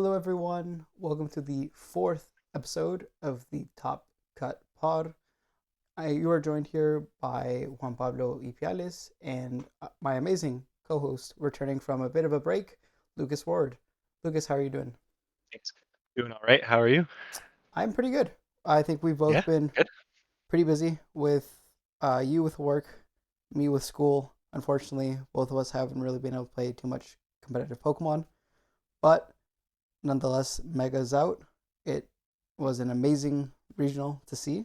Hello, everyone. Welcome to the fourth episode of the Top Cut Pod. You are joined here by Juan Pablo Ipiales and my amazing co-host, returning from a bit of a break, Lucas Ward. Lucas, how are you doing? Thanks. Doing all right. How are you? I'm pretty good. I think we've Yeah, both been good. pretty busy with you with work, me with school. Unfortunately, both of us haven't really been able to play too much competitive Pokemon, but nonetheless, Mega's out. It was an amazing regional to see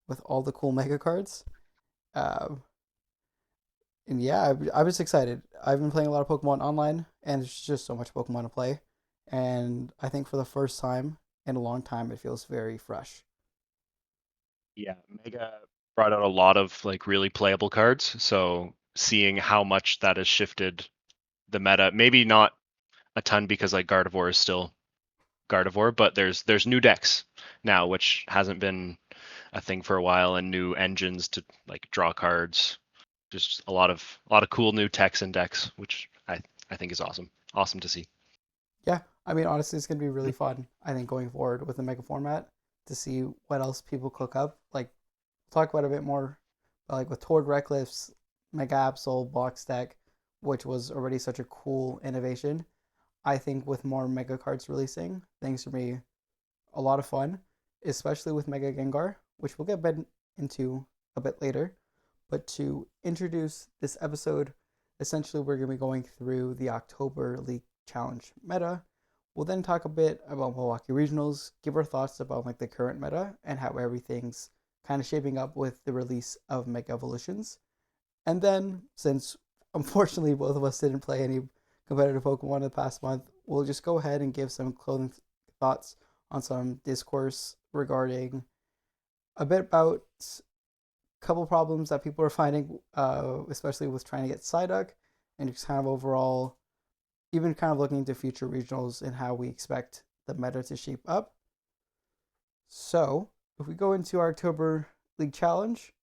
with all the cool Mega cards. Uh, and yeah, I was excited. I've been playing a lot of Pokemon online, and there's just so much Pokemon to play. And I think for the first time in a long time, it feels very fresh. Yeah, Mega brought out a lot of like really playable cards. So seeing how much that has shifted the meta, maybe not a ton because like Gardevoir is still Gardevoir, but there's new decks now, which hasn't been a thing for a while, and new engines to like draw cards. Just a lot of cool new techs and decks, which I think is awesome. Awesome to see. Yeah, I mean, honestly, it's gonna be really fun. I think going forward with the Mega format to see what else people cook up. Like, talk about a bit more, like with Tord Reckless, Mega Absol box deck, which was already such a cool innovation. I think with more Mega cards releasing, things to be a lot of fun, especially with Mega Gengar, which we'll get into a bit later. But to introduce this episode, essentially we're going to be going through the October League Challenge meta. We'll then talk a bit about Milwaukee Regionals, give our thoughts about like the current meta and how everything's kind of shaping up with the release of Mega Evolutions. And then, since unfortunately both of us didn't play any competitive Pokemon in the past month, we'll just go ahead and give some clothing thoughts on some discourse regarding a bit about a couple problems that people are finding, especially with trying to get Psyduck, and just kind of overall, even kind of looking into future regionals and how we expect the meta to shape up. So, if we go into our October League Challenge,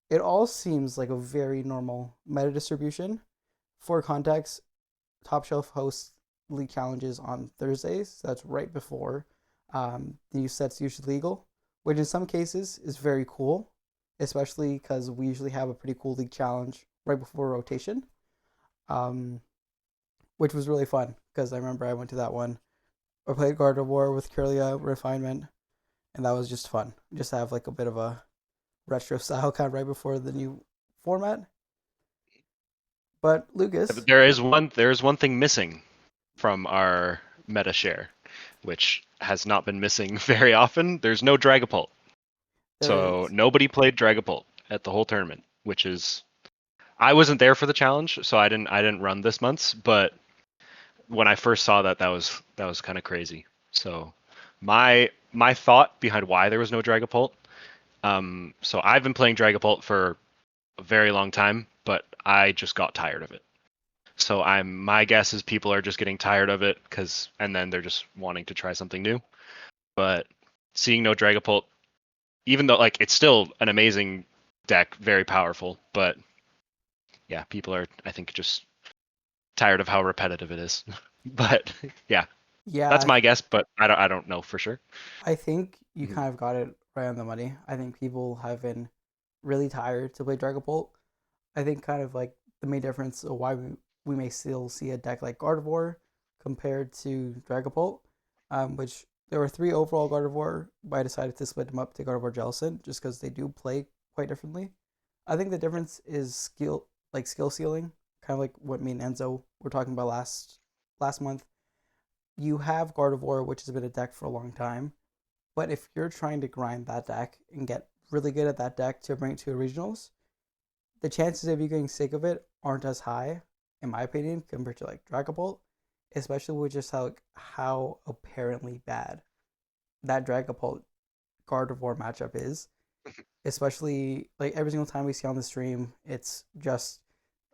it all seems like a very normal meta distribution. For context, Top Shelf hosts league challenges on Thursdays. So that's right before the new set's usually legal, which in some cases is very cool, especially because we usually have a pretty cool league challenge right before rotation, um, which was really fun because I remember I went to that one. I played Gardevoir with Kirlia Refinement, and that was just fun. Just to have like a bit of a retro style kind of right before the new format. But Lucas, But there is one thing missing from our meta share, which has not been missing very often. There's no Dragapult. there So is. nobody played Dragapult at the whole tournament, which is I wasn't there for the challenge, so I didn't run this month's, but when I first saw that that was kind of crazy. So my thought behind why there was no Dragapult, so I've been playing Dragapult for a very long time, but I just got tired of it. So my guess is people are just getting tired of it and then they're just wanting to try something new. But seeing no Dragapult, even though like it's still an amazing deck, very powerful, but yeah, people are I think just tired of how repetitive it is. But yeah, Yeah, that's my guess, but I don't know for sure. I think you Mhm. kind of got it right on the money. I think people have been really tired to play Dragapult. I think kind of like the main difference of why we may still see a deck like Gardevoir compared to Dragapult, which there were three overall Gardevoir, but I decided to split them up to Gardevoir Jellicent just because they do play quite differently. I think the difference is skill ceiling, kind of like what me and Enzo were talking about last month. You have Gardevoir, which has been a deck for a long time, but if you're trying to grind that deck and get really good at that deck to bring it to regionals, the chances of you getting sick of it aren't as high, in my opinion, compared to like Dragapult, especially with just how apparently bad that Dragapult Gardevoir matchup is. Especially like every single time we see on the stream, it's just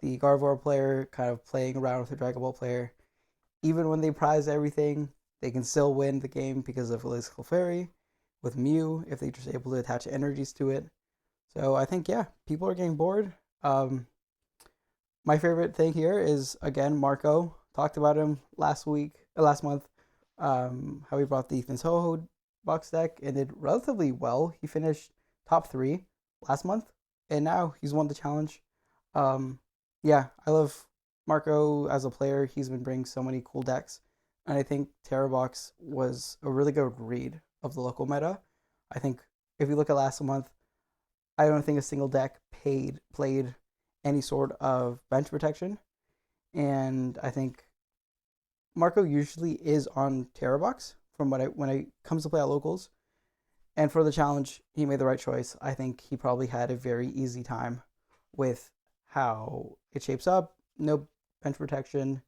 the Gardevoir player kind of playing around with the Dragapult player. Even when they prize everything, they can still win the game because of Elixical Fairy with Mew if they're just able to attach energies to it. So I think yeah, people are getting bored. Um, my favorite thing here is again Marco talked about him last month. how he brought the Ethan's Ho-Ho box deck and did relatively well. He finished top three last month, and now he's won the challenge. Um, yeah, I love Marco as a player. He's been bringing so many cool decks, and I think Terra Box was a really good read of the local meta. I think if you look at last month, I don't think a single deck played any sort of bench protection, and I think Marco usually is on Terra Box from what I when it comes to play at locals. And for the challenge, he made the right choice. I think he probably had a very easy time with how it shapes up. No bench protection.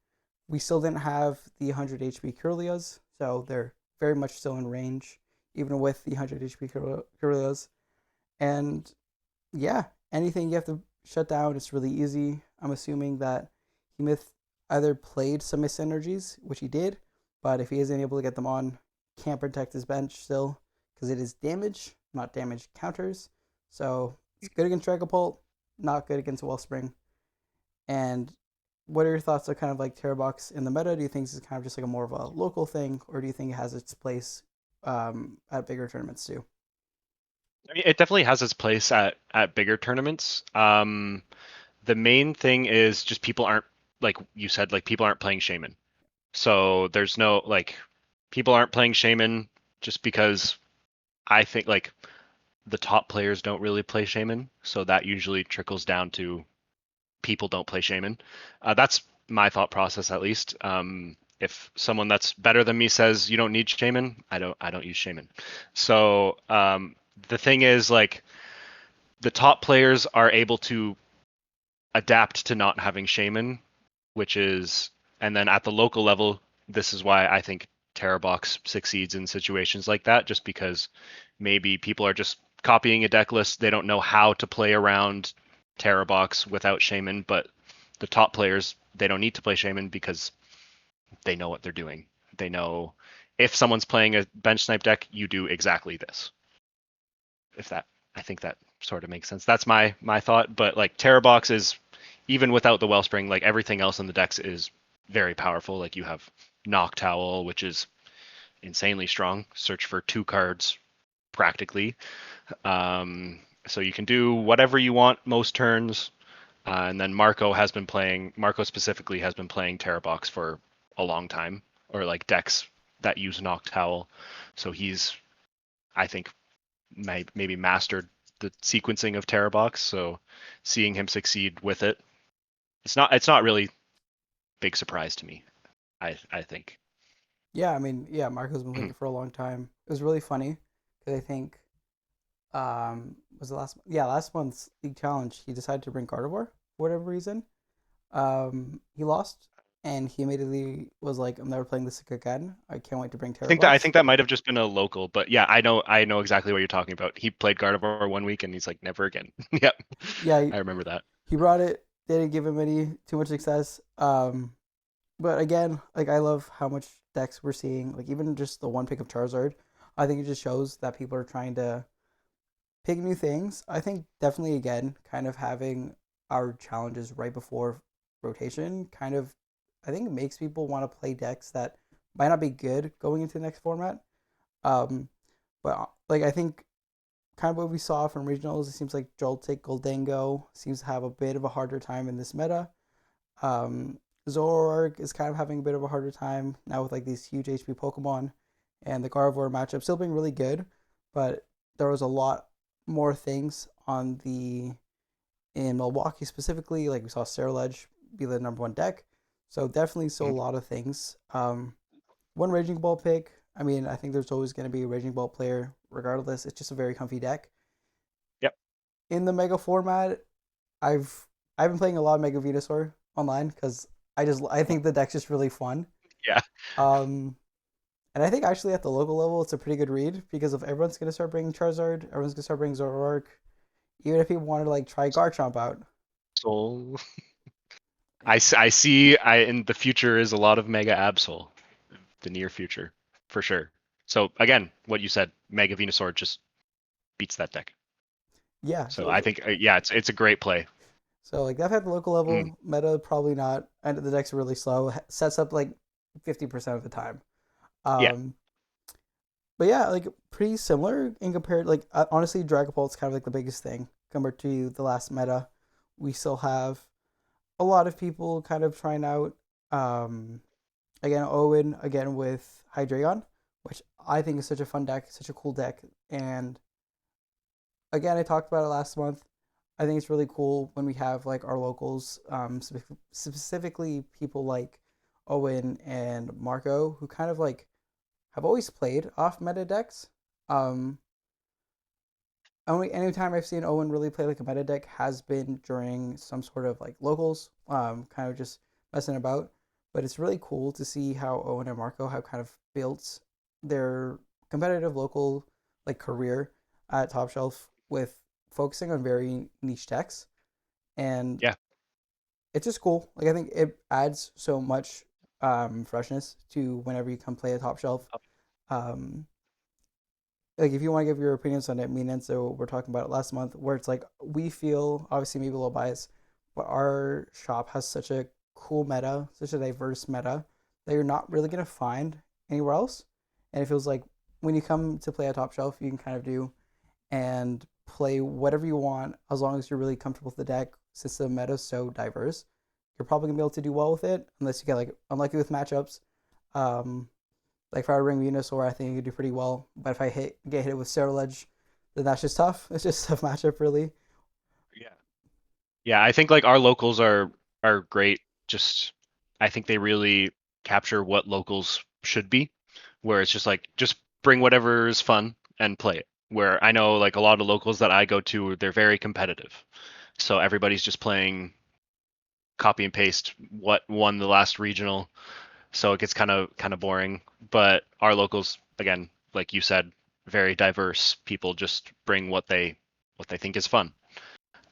We still didn't have the 100 HP Curlias, so they're very much still in range, even with the 100 HP Curlias. And yeah, anything you have to shut down, it's really easy. I'm assuming that he either played some Mist Energies, which he did, but if he isn't able to get them on, can't protect his bench still because it is damage, not damage counters. So it's good against Dragapult, not good against Wellspring. And what are your thoughts on kind of like Terra Box in the meta? Do you think this is kind of just like a more of a local thing, or do you think it has its place at bigger tournaments too? I mean, it definitely has its place at bigger tournaments. The main thing is just people aren't, like you said, like people aren't playing Shaman. So there's no like people aren't playing Shaman just because I think like the top players don't really play Shaman, so that usually trickles down to people don't play Shaman. That's my thought process at least. If someone that's better than me says you don't need Shaman, I don't use Shaman. So the thing is like the top players are able to adapt to not having Shaman, which is, and then at the local level, this is why I think Terrabox succeeds in situations like that, just because maybe people are just copying a deck list. They don't know how to play around Terrabox without Shaman, but the top players, they don't need to play Shaman because they know what they're doing. They know if someone's playing a bench snipe deck, you do exactly this. If that, I think that sort of makes sense. That's my thought. But like Terrabox is, even without the Wellspring, like everything else in the decks is very powerful. Like you have Noctowl, which is insanely strong. Search for 2 cards practically. So you can do whatever you want most turns. And then Marco specifically has been playing Terrabox for a long time, or like decks that use Noctowl. So he's, I think, maybe mastered the sequencing of Terrabox. So seeing him succeed with it, it's not really big surprise to me. I think. Yeah, I mean, yeah, Marco's been playing it for a long time. It was really funny because I think was the last month's league challenge he decided to bring Gardevoir for whatever reason. He lost and he immediately was like, I'm never playing this again. I can't wait to bring I Terrabox. think that might have just been a local, but yeah, I know exactly what you're talking about. He played Gardevoir one week and he's like never again. Yep, Yeah, I remember that. he brought it. They didn't give him any too much success. But again, like I love how much decks we're seeing. Like even just the one pick of Charizard, I think it just shows that people are trying to pick new things. I think definitely again, kind of having our challenges right before rotation, kind of, I think it makes people want to play decks that might not be good going into the next format. Um, but like I think kind of what we saw from regionals, it seems like Joltik Goldango seems to have a bit of a harder time in this meta. Um, Zoroark is kind of having a bit of a harder time now with like these huge HP Pokemon, and the Gardevoir matchup still being really good, but there was a lot more things on the in Milwaukee specifically. Like we saw Sterilege be the number one deck, so definitely saw a Mhm. lot of things. One Raging Ball pick. I mean, I think there's always going to be a Raging Ball player regardless. It's just a very comfy deck. Yep. In the Mega format, I've I've been playing a lot of Mega Venusaur online because I think the deck's just really fun. Yeah. Um, and I think actually at the local level, it's a pretty good read because if everyone's gonna start bringing Charizard, everyone's gonna start bringing Zoroark. Even if people wanted to like try Garchomp out, So I see in the future is a lot of Mega Absol, the near future, for sure. So again, what you said, Mega Venusaur just beats that deck. yeah. So I think yeah, it's a great play. So like that at the local Mm. level, meta probably not, and the decks are really slow. Sets up like 50% of the time. Yeah. Um, but yeah, like pretty similar in compared. Like honestly, Dragapult's kind of like the biggest thing compared to the last meta. We still have a lot of people kind of trying out. Um, Again, Owen again with Hydreigon, which I think is such a fun deck, such a cool deck. And again, I talked about it last month. I think it's really cool when we have like our locals, specifically people like Owen and Marco, who kind of like have always played off meta decks. Um, Only anytime I've seen Owen really play like a meta deck has been during some sort of like locals, kind of just messing about. But it's really cool to see how Owen and Marco have kind of built their competitive local like career at Top Shelf with focusing on very niche decks, and Yeah. it's just cool. Like I think it adds so much freshness to whenever you come play a Top Shelf. Um, like if you want to give your opinions on it, me and Enzo were talking about it last month, where it's like we feel obviously maybe a little biased, but our shop has such a cool meta, such a diverse meta that you're not really gonna find anywhere else. And it feels like when you come to play a Top Shelf, you can kind of do and play whatever you want as long as you're really comfortable with the deck. Since the meta is so diverse, you're probably gonna be able to do well with it, unless you get like unlucky with matchups. Um, like if I were to ring Venusaur, I think he could do pretty well. But if I get hit with Cerulege, then that's just tough. It's just a tough matchup, really. Yeah. Yeah, I think like our locals are great. Just I think they really capture what locals should be, where it's just like just bring whatever is fun and play it. Where I know like a lot of locals that I go to, they're very competitive. So everybody's just playing copy and paste what won the last regional. So it gets kind of boring. But our locals, again, like you said, very diverse. People just bring what they think is fun.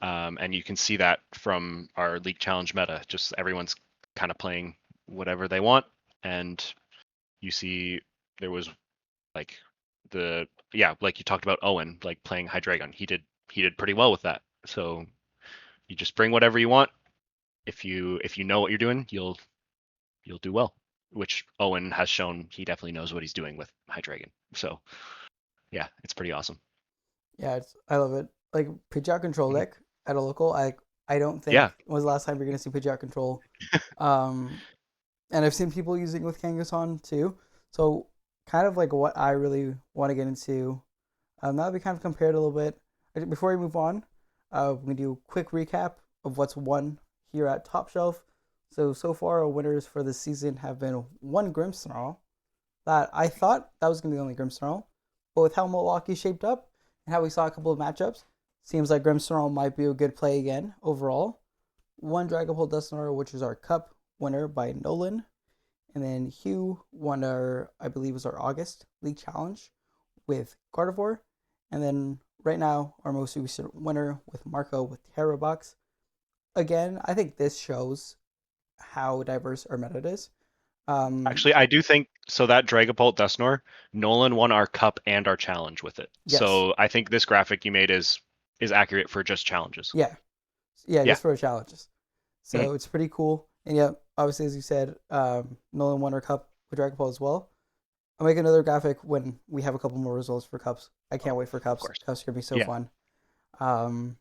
And you can see that from our League Challenge meta. Just everyone's kind of playing whatever they want, and you see there was like the yeah, like you talked about Owen, like playing Hydreigon. He did pretty well with that. So you just bring whatever you want. If you know what you're doing, you'll do well. Which Owen has shown he definitely knows what he's doing with Hydreigon. So yeah, it's pretty awesome. Yeah, I love it. Like Pidgeot control Mhm. deck at a local, I don't Yeah, think when was the last time you're gonna see Pidgeot control. Um, and I've seen people using it with Kangaskhan too. So kind of like what I really want to get into. Now that we kind of compared a little bit, before we move on, we can do a quick recap of what's won here at Top Shelf. So far, our winners for this season have been one Grimmsnarl. That I thought that was going to be the only Grimmsnarl, but with how Milwaukee shaped up and how we saw a couple of matchups, seems like Grimmsnarl might be a good play again overall. One Dragapult Dusknoir, which is our Cup winner by Nolan, and then Hugh won our, I believe, was our August League Challenge with Gardevoir. And then right now, our most recent winner with Marco with Terra Box. Again, I think this shows how diverse our meta is. Um, actually, I do think so that Dragapult Dusknoir, Nolan won our cup and our challenge with it. yes. So I think this graphic you made is accurate for just challenges. Yeah. Yeah, Yeah. just for challenges. Mhm. So it's pretty cool. And yeah, obviously, as you said, Nolan won our cup with Dragon Ball as well. I'll make another graphic when we have a couple more results for cups. I Oh, can't wait for of cups. course. Cups are gonna be so Yeah. fun. Um,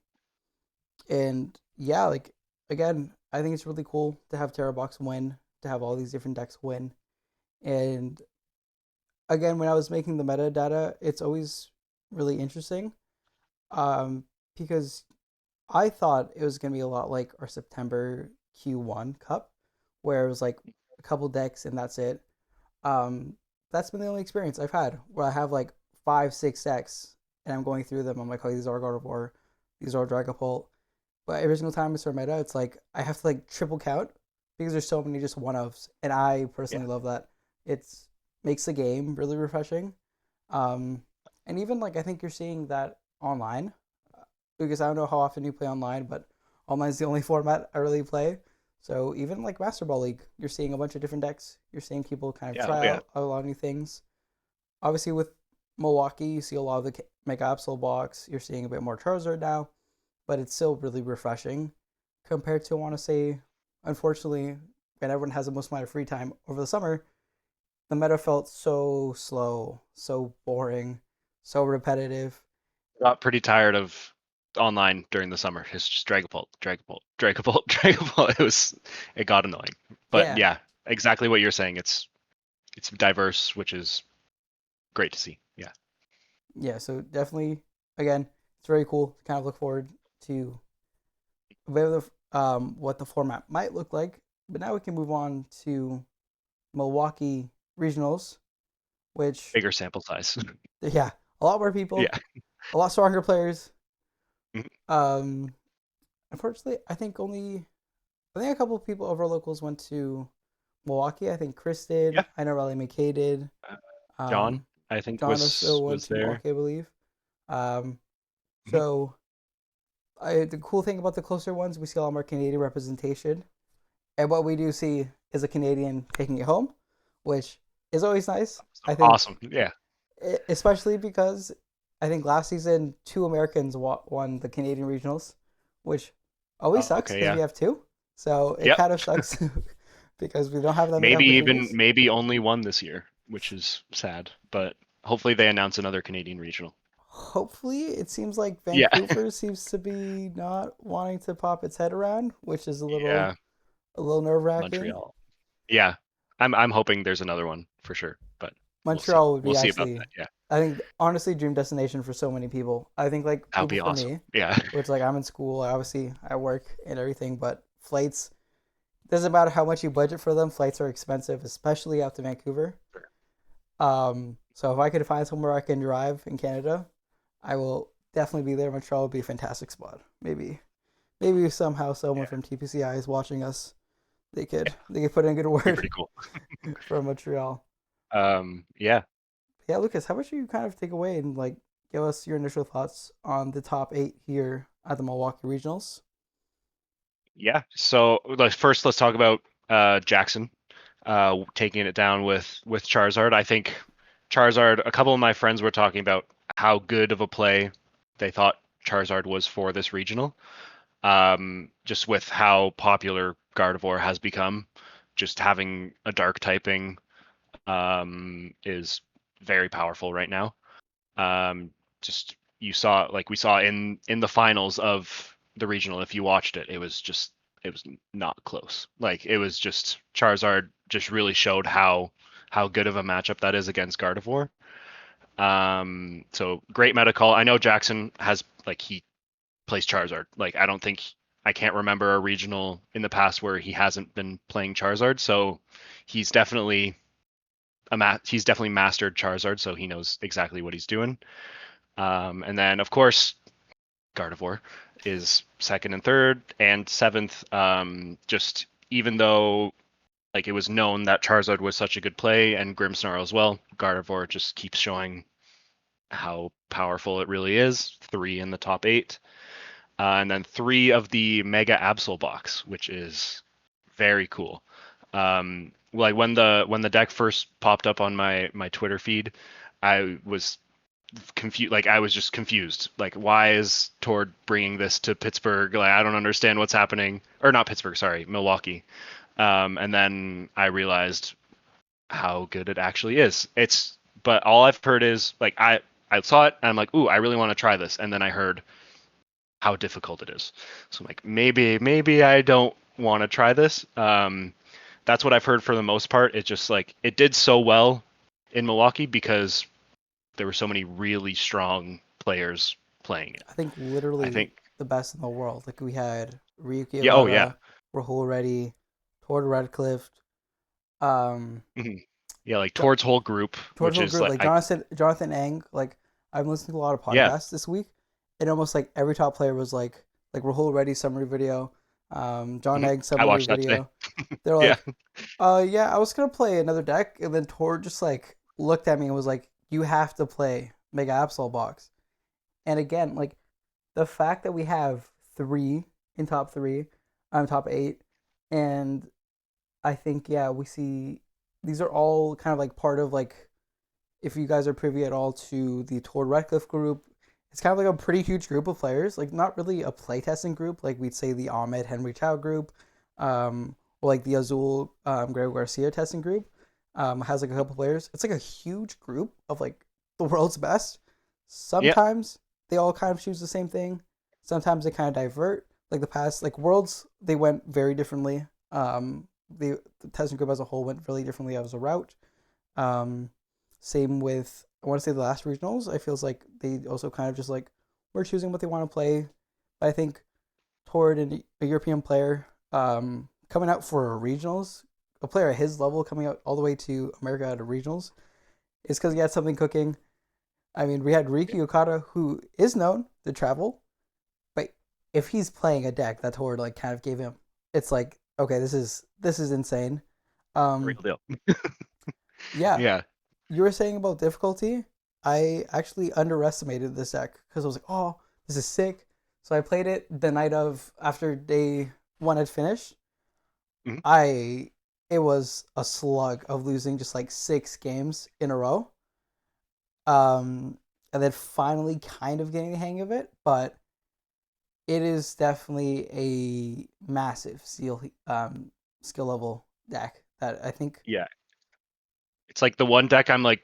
and yeah, like again, I think it's really cool to have Terra Box win, to have all these different decks win. And again, when I was making the metadata, it's always really interesting, um, because I thought it was gonna be a lot like our September Q1 Cup, where it was like a couple decks and that's it. Um, that's been the only experience I've had where I have like five, six decks and I'm going through them. I'm like, oh, these are Gardevoir, these are Dragapult. But every single time it's our meta, it's like I have to like triple count because there's so many just one ofs, and I Yeah. personally love that. It's makes the game really refreshing. Um, and even like I think you're seeing that online, because I don't know how often you play online, but online is the only format I really play. So even like Master Ball League, you're seeing a bunch of different decks. You're seeing people kind of Yeah. Oh try yeah. out a lot of new things. Obviously, with Milwaukee, you see a lot of the Mega Absol box. You're seeing a bit more Charizard now, but it's still really refreshing compared to, I want to say, unfortunately, when everyone has the most amount of free time over the summer, the meta felt so slow, so boring, so repetitive. Got pretty tired of online during the summer. It's just Dragapult, Dragapult, Dragapult, Dragapult. It got annoying. But Yeah, yeah, exactly what you're saying. It's diverse, which is great to see. Yeah. yeah. So definitely, again, it's very cool to kind of look forward to a bit of what the format might look like. But now we can move on to Milwaukee regionals, which Bigger sample size. yeah, a lot more people, Yeah. a lot stronger players. Mhm. Um, unfortunately, I think a couple of people over locals went to Milwaukee. I think Chris did. Yeah. I know Riley McKay did. Uh, John, Um, I think John also went was to there. Milwaukee, I believe. Um, Mhm. so the cool thing about the closer ones, we see a lot more Canadian representation, and what we do see is a Canadian taking it home, which is always nice. So I think, awesome. Yeah. especially because I think last season two Americans won the Canadian regionals, which always sucks Okay. because we Yeah. have two. So it Yep. kind of sucks because we don't have that many opportunities. Maybe only one this year, which is sad. But hopefully they announce another Canadian regional. Hopefully, it seems like Yeah. Vancouver seems to be not wanting to pop its head around, which is Yeah. a little nerve wracking. Montreal. Yeah. I'm hoping there's another one for sure, but we'll see. Montreal would We'll be see about actually, that. Yeah. I think, honestly, dream destination for so many people. I think like That would even be for awesome. me, Yeah. which like I'm in school, obviously I work and everything, but flights doesn't matter how much you budget for them. Flights are expensive, especially out to Vancouver. So if I could find somewhere I can drive in Canada, I will definitely be there. Montreal would be a fantastic spot. Maybe somehow someone Yeah. from TPCI is watching us. Yeah. They could put in a good Be word pretty cool. for Montreal. Yeah. Yeah, Lucas, how about you kind of take away and like give us your initial thoughts on the top eight here at the Milwaukee Regionals? Yeah. So first let's talk about Jackson taking it down with Charizard. I think Charizard, a couple of my friends were talking about how good of a play they thought Charizard was for this regional. Just with how popular Gardevoir has become, just having a dark typing is very powerful right now. Um, just you saw like we saw in the finals of the regional. If you watched it, it was not close. Like it was just Charizard just really showed how good of a matchup that is against Gardevoir. So great meta call. I know Jackson has like he plays Charizard. Like I can't remember a regional in the past where he hasn't been playing Charizard. So he's definitely he's definitely mastered Charizard, so he knows exactly what he's doing. And then of course Gardevoir is second and third and seventh. Just even though like it was known that Charizard was such a good play and Grimmsnarl as well, Gardevoir just keeps showing how powerful it really is. Three in the top eight. And then three of the Mega Absol box, which is very cool. Like when the deck first popped up on my Twitter feed, I was confused. Like I was just confused. Like why is Tord bringing this to Pittsburgh? Like I don't understand what's happening. Or not Pittsburgh, sorry, Milwaukee. And then I realized how good it actually is. But all I've heard is like I saw it and I'm like, ooh, I really want to try this. And then I heard how difficult it is. So I'm like, maybe I don't want to try this. That's what I've heard for the most part. It just like it did so well in Milwaukee because there were so many really strong players playing it. I think I literally think, the best in the world. Like we had Ryuki yeah, oh yeah, Iwata, Rahul Reddy, Tord Redcliffe, um, mhm. Yeah, like towards whole group, Tord which whole is group like like Jonathan Ang. Like I'm listening to a lot of yeah, podcasts this week, and almost like every top player was like Rahul Reddy summary video, John mhm. Egg I summary watched that today. video. They're Yeah, like, yeah, I was gonna play another deck, and then Tor just like looked at me and was like, "You have to play Mega Absol box." And again, like the fact that we have three in top three, top eight, and I think yeah, we see these are all kind of like part of like if you guys are privy at all to the Tord Redcliffe group, it's kind of like a pretty huge group of players. Like not really a playtesting group, like we'd say the Ahmed Henry Chow group, or like the Azul Greg Garcia testing group. Has like a couple players. It's like a huge group of like the world's best. Yeah. Sometimes they all kind of choose the same thing. Sometimes they kind of divert. Like the past, like Worlds, they went very differently. The testing group as a whole went really differently as a route. Um, Same with I want to say the last regionals. I feels like they also kind of just like we're choosing what they want to play. But I think toward a European player coming out for regionals, a player at his level coming out all the way to America out of regionals, is because he had something cooking. I mean, we had Riki Okada, who is known to travel, but if he's playing a deck that Tord like kind of gave him, it's like okay, this is insane. Um, Real deal. yeah, Yeah. you were saying about difficulty. I actually underestimated this deck because I was like, oh, this is sick. So I played it the night of after day one had finished. Mhm. I It was a slug of losing just like 6 games in a row. And then finally kind of getting the hang of it, but it is definitely a massive skill level deck that I think. Yeah. It's like the one deck I'm like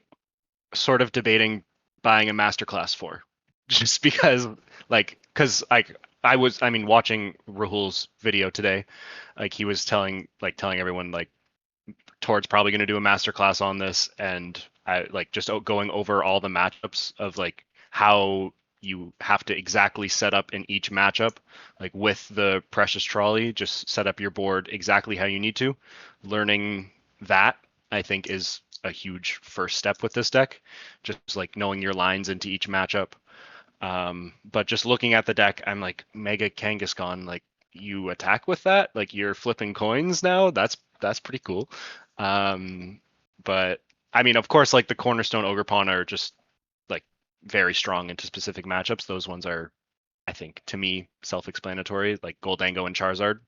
sort of debating buying a masterclass for, just because because I mean watching Rahul's video today, like he was telling everyone like Tord's probably going to do a masterclass on this, and I like just going over all the matchups of like how you have to exactly set up in each matchup, like with the precious trolley, just set up your board exactly how you need to. Learning that I think is a huge first step with this deck, just like knowing your lines into each matchup. But just looking at the deck, I'm like Mega Kangaskhan, like you attack with that, like you're flipping coins now. That's pretty cool. Um, but I mean, of course, like the Cornerstone Ogre Pawn are just like very strong into specific matchups. Those ones are, I think, to me, self-explanatory, like Goldango and Charizard.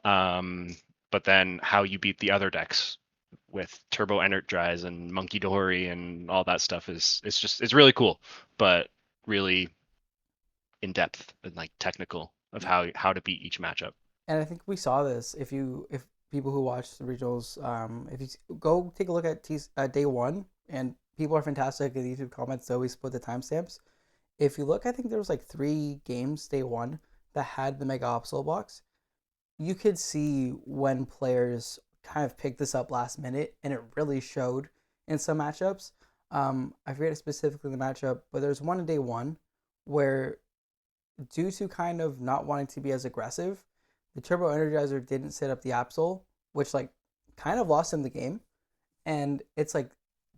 Um, but then how you beat the other decks with Turbo Energize and Monkey Dory and all that stuff is it's really cool, but really in depth and like technical of how to beat each matchup. And I think we saw this if people who watch the regionals, if you go take a look at day one, and people are fantastic in the YouTube comments. They always put the timestamps. If you look, I think there was like 3 games day one that had the Mega Obstacle box. You could see when players kind of picked this up last minute, and it really showed in some matchups. I forget specifically the matchup, but there's one in day one where, due to kind of not wanting to be as aggressive, the Turbo Energizer didn't set up the Absol, which like kind of lost him the game. And it's like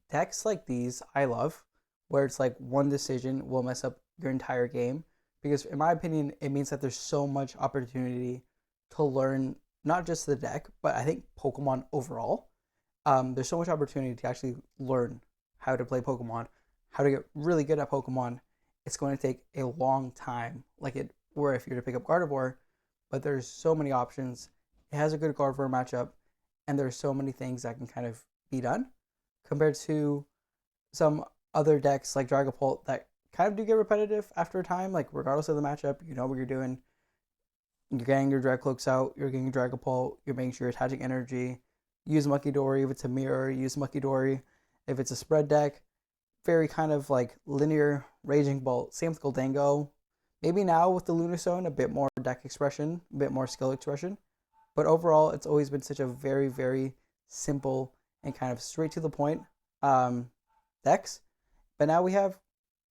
decks like these I love, where it's like one decision will mess up your entire game. Because in my opinion, it means that there's so much opportunity to learn not just the deck, but I think Pokemon overall. There's so much opportunity to actually learn how to play Pokemon, how to get really good at Pokemon. It's going to take a long time, like it were if you're to pick up Gardevoir, but there's so many options. It has a good Gardevoir matchup, and there's so many things that can kind of be done compared to some other decks like Dragapult that kind of do get repetitive after a time. Like regardless of the matchup, you know what you're doing. You're getting your Dragcloaks out. You're getting your Dragapult. You're making sure you're attaching energy. Use Mucky Dory if it's a mirror. Use Mucky Dory if it's a spread deck. Very kind of like linear Raging Bolt. Same with Goldango. Maybe now with the Lunastone, a bit more deck expression, a bit more skill expression. But overall, it's always been such a very, very simple and kind of straight to the point um, decks. But now we have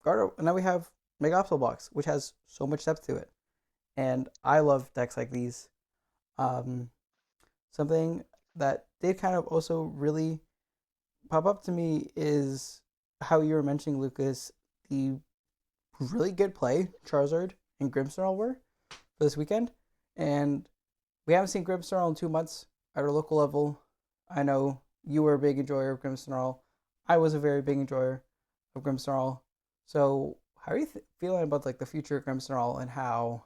now we have Megapixel Box, which has so much depth to it. And I love decks like these. Um, Something that did kind of also really pop up to me is how you were mentioning, Lucas, the really good play Charizard and Grimmsnarl were for this weekend. And we haven't seen Grimmsnarl in 2 months at our local level. I know you were a big enjoyer of Grimmsnarl. I was a very big enjoyer of Grimmsnarl. So how are you feeling about like the future of Grimmsnarl and how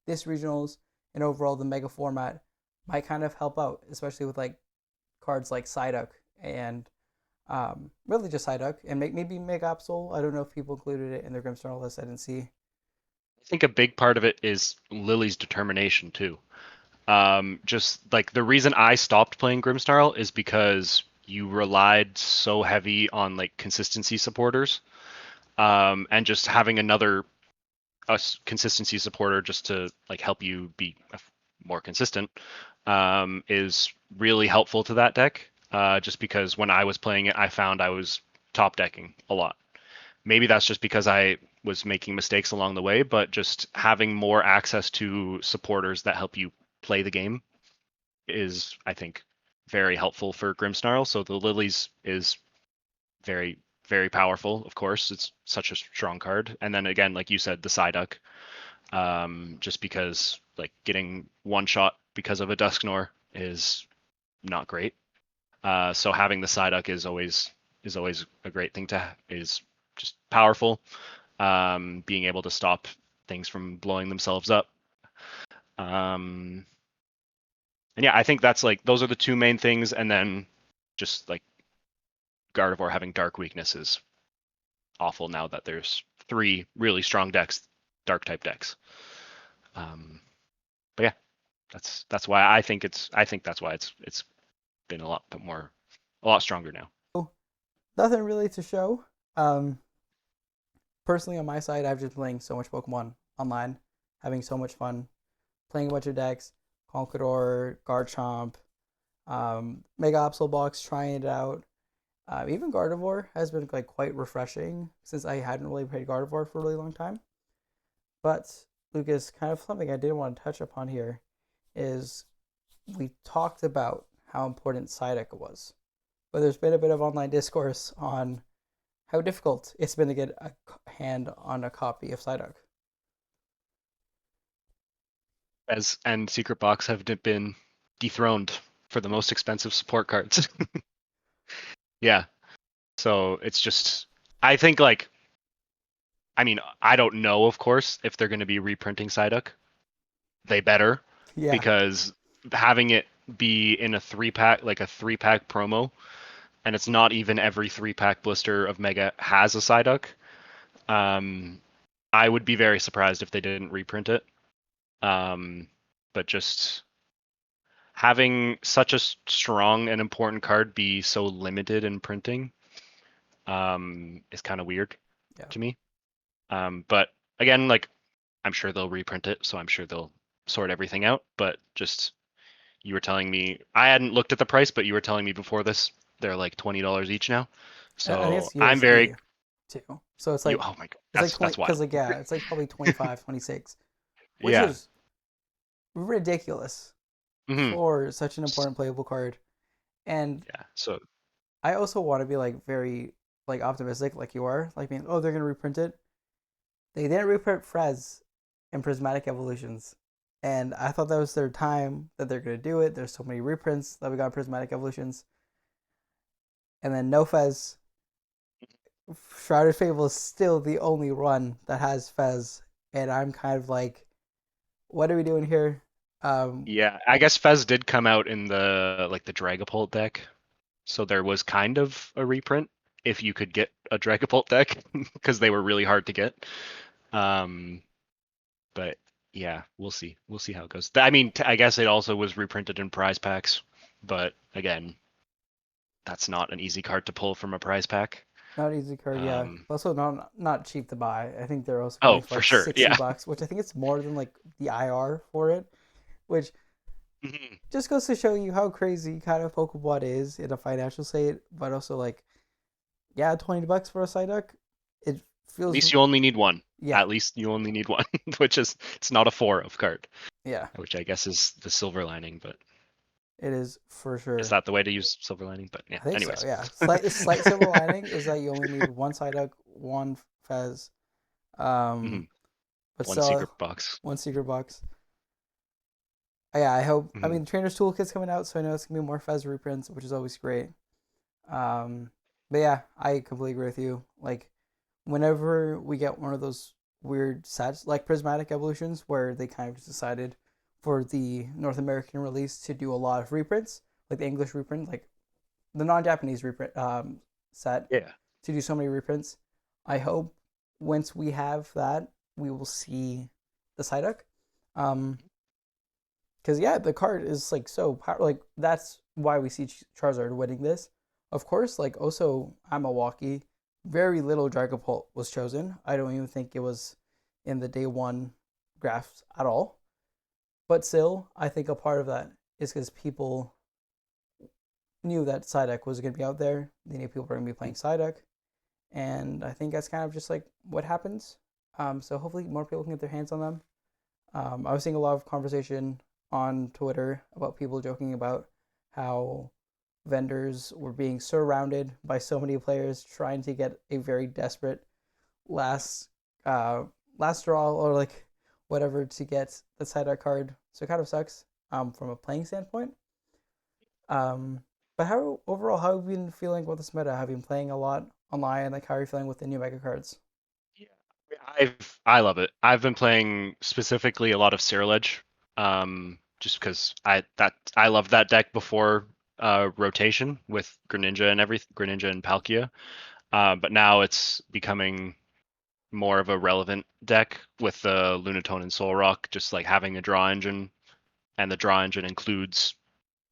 this regionals and overall the mega format might kind of help out, especially with like cards like Psyduck and really just Psyduck and maybe Megapsol. I don't know if people included it in their Grimmsnarl list. I didn't see. I think a big part of it is Lily's determination too. Just like the reason I stopped playing Grimmsnarl is because you relied so heavy on like consistency supporters, and just having another consistency supporter just to like help you be more consistent, is really helpful to that deck. Just because when I was playing it, I found I was top decking a lot. Maybe that's just because I was making mistakes along the way, but just having more access to supporters that help you play the game is, I think, very helpful for Grimmsnarl. So the Lilies is very, very powerful. Of course, it's such a strong card. And then again, like you said, the Psyduck, just because like getting one shot because of a Dusknoir is not great. So having the Psyduck is always a great thing is just powerful. Being able to stop things from blowing themselves up. Um, and yeah, I think that's like those are the two main things, and then just like Gardevoir having dark weakness is awful now that there's three really strong decks, dark type decks. Um, but yeah, that's why I think that's why it's been a lot stronger now. So, nothing really to show. Um, Personally, on my side, I've just been playing so much Pokemon online, having so much fun, playing a bunch of decks, Conqueror, Garchomp, Mega Absol Box, trying it out. Even Gardevoir has been like quite refreshing since I hadn't really played Gardevoir for a really long time. But Lucas, kind of something I did want to touch upon here is we talked about how important Psyduck was, but there's been a bit of online discourse on how difficult it's been to get a hand on a copy of Psyduck. As and Secret Box have been dethroned for the most expensive support cards. Yeah, so it's just I think like I mean I don't know of course if they're going to be reprinting Psyduck. They better, Yeah, because having it be in a three pack promo, and it's not even every 3-pack blister of Mega has a Psyduck. Um, I would be very surprised if they didn't reprint it. Um, but just having such a strong and important card be so limited in printing, is kind of weird yeah. to me. But again, like I'm sure they'll reprint it, so I'm sure they'll sort everything out. But just you were telling me I hadn't looked at the price, but you were telling me before this they're like $20 each now. I think So it's I'm very USD too. So you. Oh my god, it's like that's 20 because wild. like yeah, it's like probably 25, 26, which Yeah. is ridiculous Hmm. for such an important playable card. And Yeah. So I also want to be like very like optimistic, like you are, like being oh they're gonna reprint it. They didn't reprint Frez and Prismatic Evolutions, and I thought that was their time that they're gonna do it. There's so many reprints that we got Prismatic Evolutions, and then no Fez. Shrouded Fable is still the only run that has Fez, and I'm kind of like, what are we doing here? Um, yeah, I guess Fez did come out in the Dragapult deck, so there was kind of a reprint if you could get a Dragapult deck because they were really hard to get. Um, but yeah, we'll see. We'll see how it goes. I mean, I guess it also was reprinted in prize packs, but again, that's not an easy card to pull from a prize pack. Not easy card, yeah. Um, Also, not cheap to buy. I think they're also oh, going for for like sure. Yeah. $60, which I think it's more than like the IR for it, which Mhm. just goes to show you how crazy kind of Pokemon is in a financial state. But also like, yeah, $20 for a Psyduck, it At feels least you only need one. yeah, At least you only need one, which is it's not a 4 of card, yeah, which I guess is the silver lining, but it is for is sure. that the way to use silver lining? But yeah, I think so. anyways. Yeah, slight silver lining is that you only need one Psyduck, one Fez, Hmm. um, but One still secret box. one secret box. Yeah, I hope. I Hmm. mean, Trainer's Toolkit's coming out, so I know it's gonna be more Fez reprints, which is always great. Um, but yeah, I completely agree with you. Like, whenever we get one of those weird sets, like Prismatic Evolutions, where they kind of just decided for the North American release to do a lot of reprints, like the English reprint, like the non-Japanese reprint set, Yeah. to do so many reprints. I hope once we have that, we will see the Psyduck. Um, because yeah, the card is like so power. Like that's why we see Charizard winning this. of course, like also at Milwaukee, very little Dragapult was chosen. I don't even think it was in the day one drafts at all. But still, I think a part of that is because people knew that Psyduck was going to be out there. They knew people were going to be playing Psyduck. And I think that's kind of just like what happens. So hopefully more people can get their hands on them. I was seeing a lot of conversation on Twitter about people joking about how vendors were being surrounded by so many players trying to get a very desperate last uh, last draw or like whatever to get the side art card. So it kind of sucks from a playing standpoint. Um, but how overall, how have you been feeling with this meta? Have you been playing a lot online? Like, how are you feeling with the new mega cards? Yeah, I love it. I've been playing specifically a lot of Ceruledge, just because I loved that deck before rotation with Greninja and Greninja and Palkia. But now it's becoming more of a relevant deck with the Lunatone and Solrock, just like having a draw engine, and the draw engine includes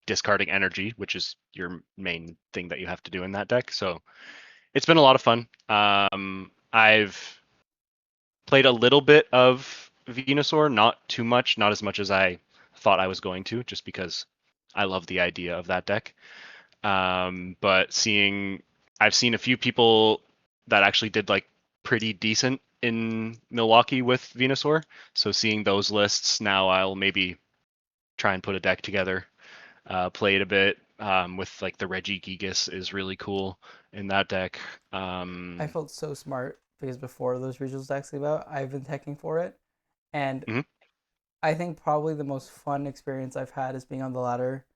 discarding energy, which is your main thing that you have to do in that deck. So it's been a lot of fun. I've played a little bit of Venusaur, not too much, not as much as I thought I was going to, just because I love the idea of that deck. But I've seen a few people that actually did like pretty decent in Milwaukee with Venusaur. So seeing those lists now, I'll maybe try and put a deck together, play it a bit. With like the Regigigas is really cool in that deck. I felt so smart because before those regionals decks came out, I've been teching for it, and Mhm. I think probably the most fun experience I've had is being on the ladder,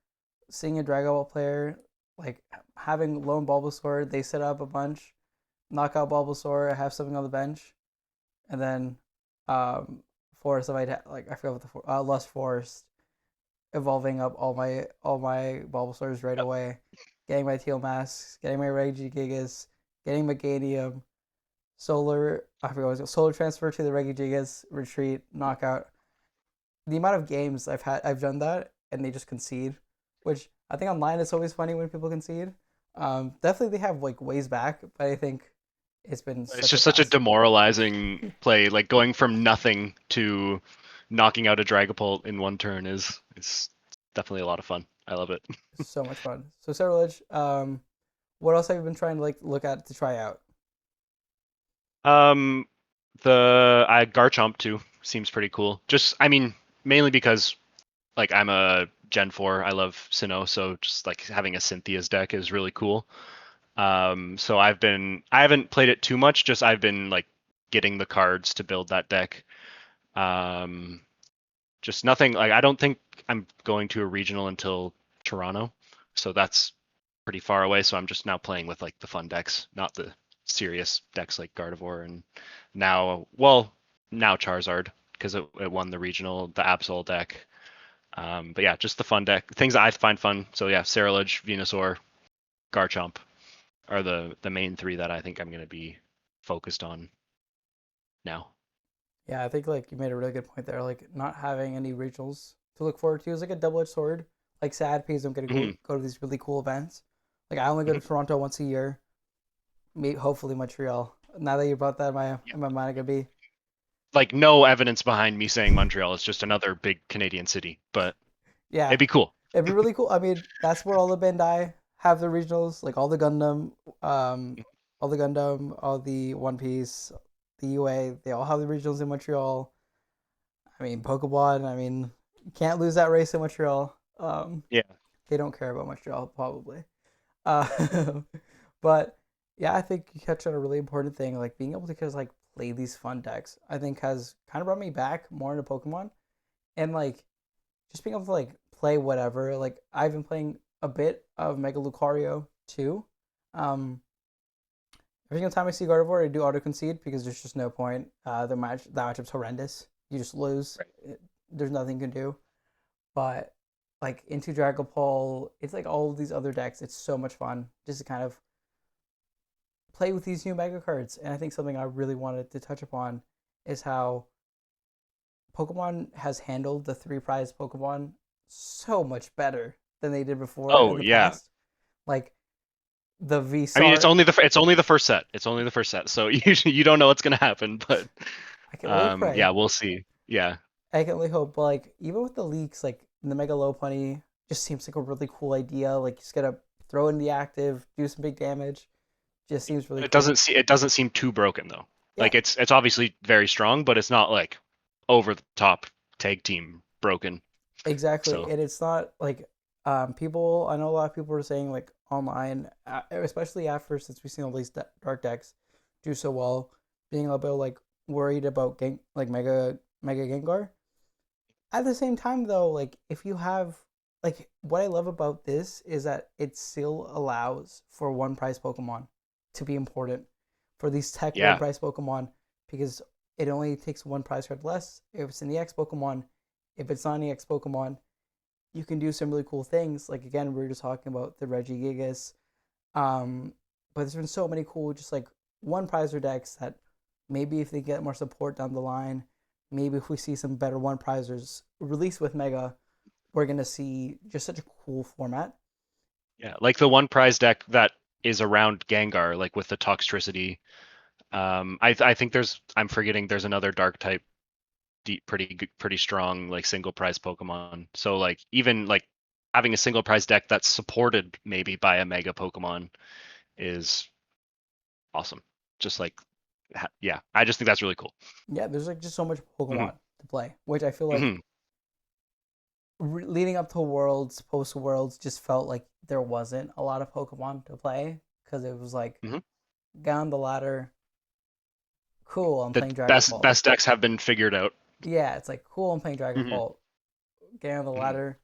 seeing a Dragon Ball player like having lone Bulbasaur. They set up a bunch, knock out Bulbasaur. I have something on the bench, and then Forest. If like I forgot what the Lust Forest, evolving up all my Bulbasaurs right away, getting my Teal Masks, getting my Regigigas, getting Meganium, Solar. I forgot what it was, Solar Transfer to the Regigigas, retreat, knockout. The amount of games I've done that, and they just concede, which I think online it's always funny when people concede. Definitely they have like ways back, but I think it's been It's such a just such a fast. demoralizing play, like going from nothing to knocking out a Dragapult in one turn is definitely a lot of fun. I love it. So much fun. So Sarah Ledge, what else have you been trying to like look at to try out? Um, the I Garchomp too seems pretty cool. Just I mean mainly because like I'm a Gen 4, I love Sinnoh, so just like having a Cynthia's deck is really cool. So I haven't played it too much, just I've been like getting the cards to build that deck. Um, just nothing like I don't think I'm going to a regional until Toronto, so that's pretty far away. So I'm just now playing with like the fun decks, not the serious decks like Gardevoir and now Charizard because it won the regional, the Absol deck. But yeah, just the fun deck things I find fun. So yeah, Ceruledge, Venusaur, Garchomp are the main three that I think I'm going to be focused on now. Yeah, I think like you made a really good point there. Like not having any regionals to look forward to is like a double-edged sword. Like sad because I'm gonna Hmm. go to these really cool events. Like I only go to Toronto once a year. Meet hopefully Montreal. Now that you brought that in my mind, I could be Like no evidence behind me saying Montreal. It's just another big Canadian city, but yeah, it'd be cool. it'd be really cool. I mean, that's where all the Bandai have the regionals, like um, all the One Piece, the UA. They all have the regionals in Montreal. I mean, Pokemon. I mean, you can't lose that race in Montreal. Yeah. They don't care about Montreal probably. Uh, but yeah, I think you touched on a really important thing, like being able to just like play these fun decks. I think has kind of brought me back more into Pokemon, and like just being able to like play whatever. Like I've been playing a bit of Mega Lucario too. Um, every single time I see Gardevoir, I do auto concede because there's just no point. That matchup's horrendous. You just lose. Right. There's nothing you can do. But like into Dragapult, it's like all of these other decks. It's so much fun just to kind of play with these new mega cards. And I think something I really wanted to touch upon is how Pokemon has handled the three prize Pokemon so much better than they did before in Oh the yeah. past. Like the I mean, VSAR. it's only the first set. It's only the first set, so you don't know what's gonna happen. But I can only yeah, pray. we'll see. Yeah, I can only hope. But like even with the leaks, like the Mega Lopunny just seems like a really cool idea. Like he's gonna throw in the active, do some big damage. Just seems really cool. it doesn't seem too broken though. Yeah, Like it's obviously very strong, but it's not like over the top tag team broken. exactly. So And it's not like people. I know a lot of people are saying like online, especially after since we've seen all these dark decks do so well, being a little bit like worried about like Mega Gengar. At the same time, though, like if you have like what I love about this is that it still allows for one prize Pokemon to be important for these tech one yeah, prize Pokemon because it only takes one prize card less if it's an EX Pokemon. If it's not an EX Pokemon, you can do some really cool things. Like again, we were just talking about the Regigigas, um, but there's been so many cool just like one prizer decks that maybe if they get more support down the line, maybe if we see some better one prizers released with Mega, we're gonna see just such a cool format. yeah. Like the one prize deck that is around Gengar, like with the Toxtricity. I think I'm forgetting there's another dark type deep, pretty strong like single prize Pokemon. So like even like having a single prize deck that's supported maybe by a mega Pokemon is awesome. Just like yeah, I just think that's really cool. Yeah, there's like just so much Hmm Pokemon to play, which I feel like hmm leading up to Worlds, post Worlds, just felt like there wasn't a lot of Pokemon to play because it was like hmm down the ladder. Cool, I'm The playing Dragon Ball. best decks have been figured out. Yeah, it's like cool, I'm playing Dragon Hmm Ball. Getting on the hmm ladder.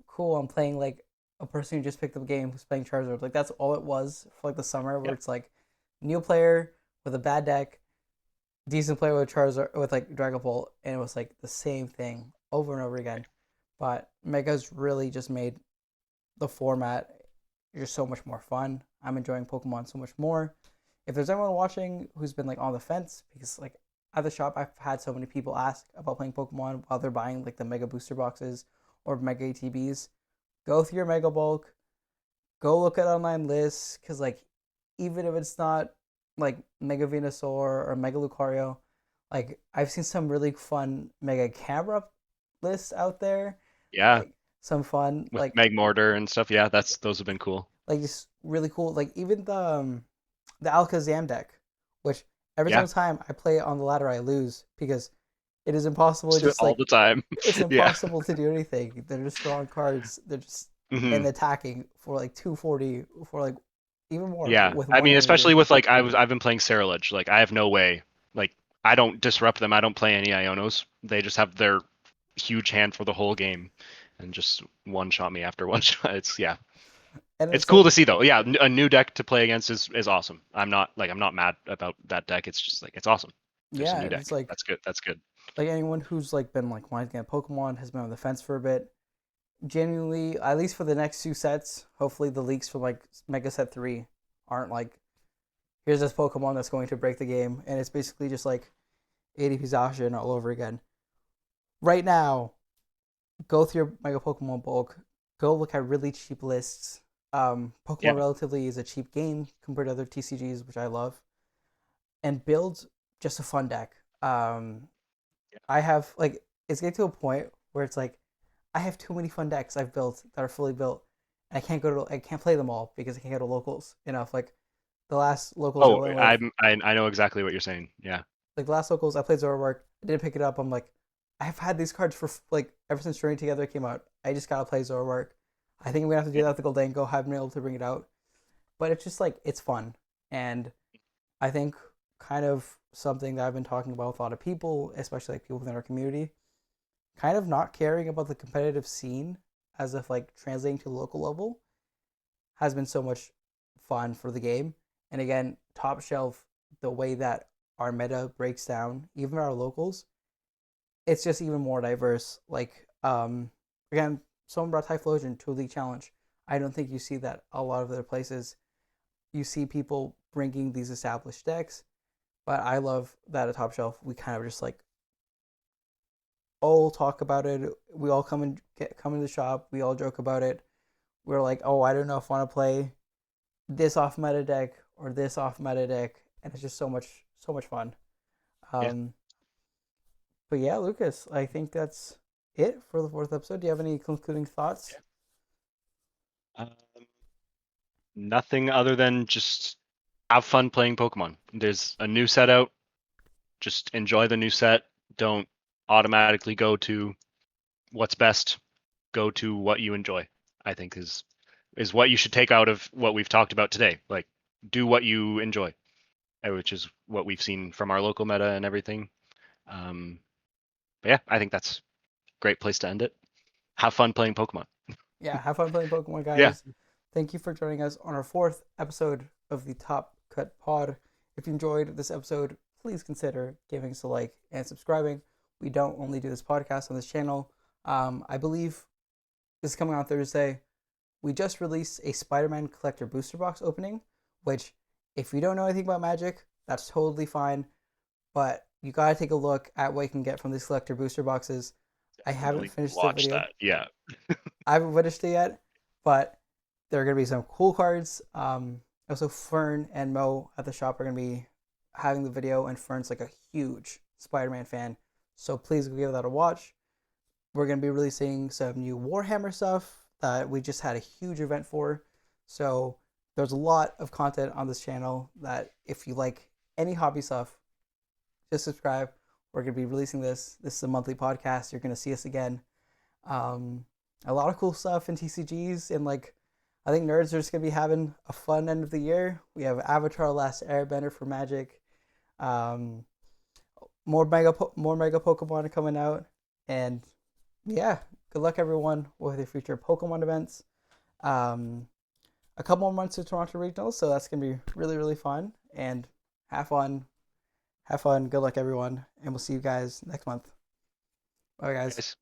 Cool, I'm playing like a person who just picked up a game who's playing Charizard. Like that's all it was for like the summer, where Yeah. it's like new player with a bad deck, decent player with Charizard with like Dragon Ball, and it was like the same thing over and over again. But Mega's really just made the format just so much more fun. I'm enjoying Pokemon so much more. If there's anyone watching who's been like on the fence, because like at the shop I've had so many people ask about playing Pokemon while they're buying like the Mega Booster boxes or Mega ATBs, go through your Mega Bulk, go look at online lists, because like even if it's not like Mega Venusaur or Mega Lucario, like I've seen some really fun Mega Camera lists out there, Yeah, like some fun with Magmortar and stuff. Yeah, that's those have been cool. like just really cool. Like even the Alakazam deck, which every Yeah, single time I play it on the ladder, I lose because it is impossible. do it Just all like the time. it's Yeah. impossible to do anything. They're just drawing cards. They're just and hmm attacking for like 240 for like even more Yeah, with I one mean, energy. especially with like I've been playing Cerulege. Like I have no way. Like I don't disrupt them. I don't play any Ionos. They just have their huge hand for the whole game, and just one shot me after one shot. It's yeah, And it's it's cool like to see though. Yeah, a new deck to play against is awesome. I'm not mad about that deck. It's just like it's awesome. There's a yeah, new and it's deck. like That's good. That's good. anyone who's like been like wanting to get Pokemon has been on the fence for a bit. Genuinely, at least for the next two sets, hopefully the leaks for like Mega Set 3 aren't like here's this Pokemon that's going to break the game, and it's basically just like ADP Zacian all over again. Right now, go through your Mega Pokemon bulk, go look at really cheap lists. Pokemon Yeah. relatively is a cheap game compared to other TCGs, which I love, and build just a fun deck. I have like it's getting to a point where it's like I have too many fun decks I've built that are fully built. And I can't play them all because I can't go to locals enough. Like the last locals I Oh, went with, I know exactly what you're saying. Yeah. like the last locals I played Zoroark, I didn't pick it up. I'm like, I've had these cards for like ever since Journey Together came out. I just gotta play Zoroark. I think I'm gonna have to do Yeah. that with the Goldango. Haven't been able to bring it out, but it's just like it's fun, and I think kind of something that I've been talking about with a lot of people, especially like people within our community, kind of not caring about the competitive scene as if like translating to the local level has been so much fun for the game. And again, top shelf, the way that our meta breaks down, even our locals, it's just even more diverse. Like, again, someone brought Typhlosion to a league challenge. I don't think you see that a lot of other places. You see people bringing these established decks, but I love that at top shelf we kind of just like all talk about it. We all come in the shop. We all joke about it. We're like, oh, I don't know if I want to play this off meta deck or this off meta deck, and it's just so much fun. Yeah. Um, but yeah, Lucas, I think that's it for the fourth episode. Do you have any concluding thoughts? Um, Nothing other than just have fun playing Pokemon. There's a new set out. Just enjoy the new set. Don't automatically go to what's best. Go to what you enjoy. I think is what you should take out of what we've talked about today. Like, do what you enjoy, which is what we've seen from our local meta and everything. Um, but yeah, I think that's a great place to end it. Have fun playing Pokemon. Yeah, have fun playing Pokemon, Yeah. guys. Thank you for joining us on our fourth episode of the Top Cut Pod. If you enjoyed this episode, please consider giving us a like and subscribing. We don't only do this podcast on this channel. I believe this is coming on Thursday. We just released a Spider-Man collector booster box opening, which, if you don't know anything about Magic, that's totally fine. But you gotta take a look at what you can get from these collector booster boxes. I haven't Definitely finished the watch video. that. Yeah. I haven't finished it yet, but there are gonna be some cool cards. Also, Fern and Mo at the shop are gonna be having the video, and Fern's like a huge Spider-Man fan, so please go give that a watch. We're gonna be releasing some new Warhammer stuff that we just had a huge event for. So there's a lot of content on this channel that if you like any hobby stuff, just subscribe. We're gonna be releasing this. This is a monthly podcast. You're gonna see us again. Um, a lot of cool stuff in TCGs, and like I think nerds are just gonna be having a fun end of the year. We have Avatar: Last Airbender for Magic. Um, more mega Pokemon are coming out, and yeah, good luck everyone with your future Pokemon events. Um, a couple more months to Toronto Regionals, so that's gonna be really fun. And have fun, have fun. Good luck everyone, and we'll see you guys next month. Bye guys. Guys.